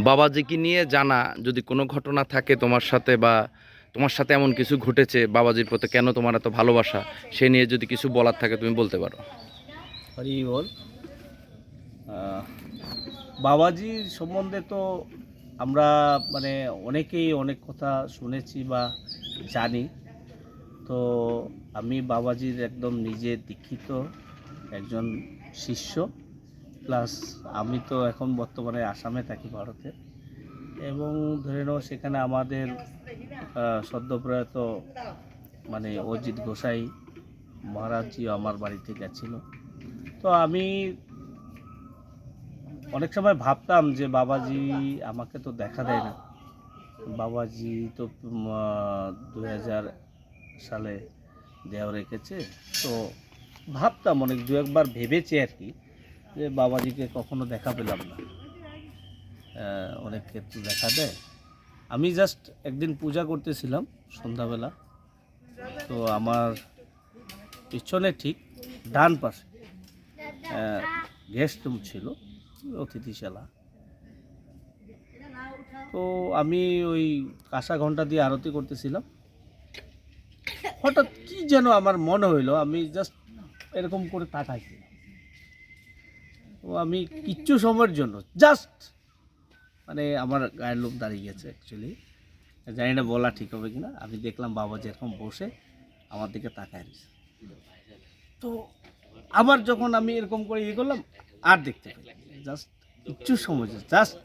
বাবাজিকে নিয়ে জানা যদি কোনো ঘটনা থাকে তোমার সাথে, বা তোমার সাথে এমন কিছু ঘটেছে বাবাজির প্রতি কেন তোমার এত ভালোবাসা, সে নিয়ে যদি কিছু বলার থাকে তুমি বলতে পারো। হরি বল। আহ, বাবাজির সম্বন্ধে তো আমরা মানে অনেকেই অনেক কথা শুনেছি বা জানি। তো আমি বাবাজির একদম নিজে দীক্ষিত একজন শিষ্য, প্লাস আমি তো এখন বর্তমানে আসামে থাকি, ভারতে। এবং ধরে নাও সেখানে আমাদের সদ্যপ্রয়াত মানে অজিত গোসাই মহারাজজিও আমার বাড়িতে গেছিল। তো আমি অনেক সময় ভাবতাম যে বাবাজি আমাকে তো দেখা দেয় না, বাবাজি তো 2000 সালে দেহ রেখেছে। তো ভাবতাম অনেক দু একবার ভেবেছি আর কি, যে বাবাজিকে কখনো দেখা পেলাম না। অনেক ক্ষেত্রে দেখা দেয়। আমি জাস্ট একদিন পূজা করতেছিলাম সন্ধ্যাবেলা, তো আমার পিছনে ঠিক ডান পাশে গেস্ট রুম ছিল, অতিথিশালা। তো আমি ওই কাঁসা ঘন্টা দিয়ে আরতি করতেছিলাম। হঠাৎ কি যেন আমার মনে হইলো, আমি জাস্ট এরকম করে তাকাইছিলাম। তো আমি কিচ্ছু সময়ের জন্য জাস্ট মানে আমার গায়ের লোক দাঁড়িয়ে গেছে অ্যাকচুয়ালি, জানি না বলা ঠিক হবে কিনা। আমি দেখলাম বাবাজি এরকম বসে আমার দিকে তাকায় রয়েছে। তো আবার যখন আমি এরকম করে ইয়ে করলাম, আর দেখতে পেলাম জাস্ট কিচ্ছু সময়, জাস্ট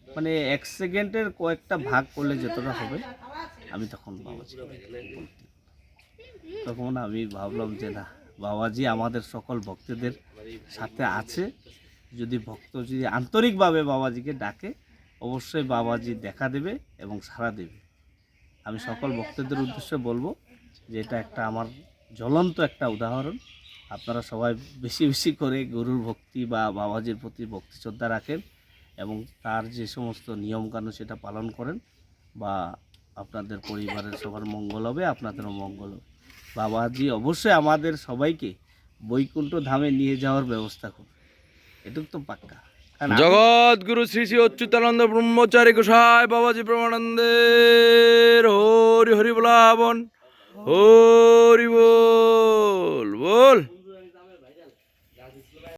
মানে 1 সেকেন্ডের কয়েকটা ভাগ করলে যতটা হবে, আমি তখন বাবাজি তখন আমি ভাবলাম যে না, বাবাজি আমাদের সকল ভক্তদের সাথে আছে। যদি ভক্ত যদি আন্তরিকভাবে বাবাজিকে ডাকে, অবশ্যই বাবাজি দেখা দেবে এবং সাড়া দেবে। আমি সকল ভক্তদের উদ্দেশ্যে বলবো যে এটা একটা আমার জ্বলন্ত একটা উদাহরণ। আপনারা সবাই বেশি বেশি করে গুরুর ভক্তি বা বাবাজির প্রতি ভক্তি শ্রদ্ধা রাখেন এবং তার যে সমস্ত নিয়মকানুন সেটা পালন করেন, বা আপনাদের পরিবারের সবার মঙ্গল হবে, আপনাদেরও মঙ্গল হবে। বাবাজি অবশ্যই আমাদের সবাইকে বৈকুণ্ঠ ধামে নিয়ে যাওয়ার ব্যবস্থা করবে, এটুক তো পাক্কা। জগৎ গুরু শ্রী শ্রী অচ্যুতানন্দ ব্রহ্মচারী গোসাই বাবাজি ব্রহ্মানন্দের হরি হরি বলাবন, হরি বল বল।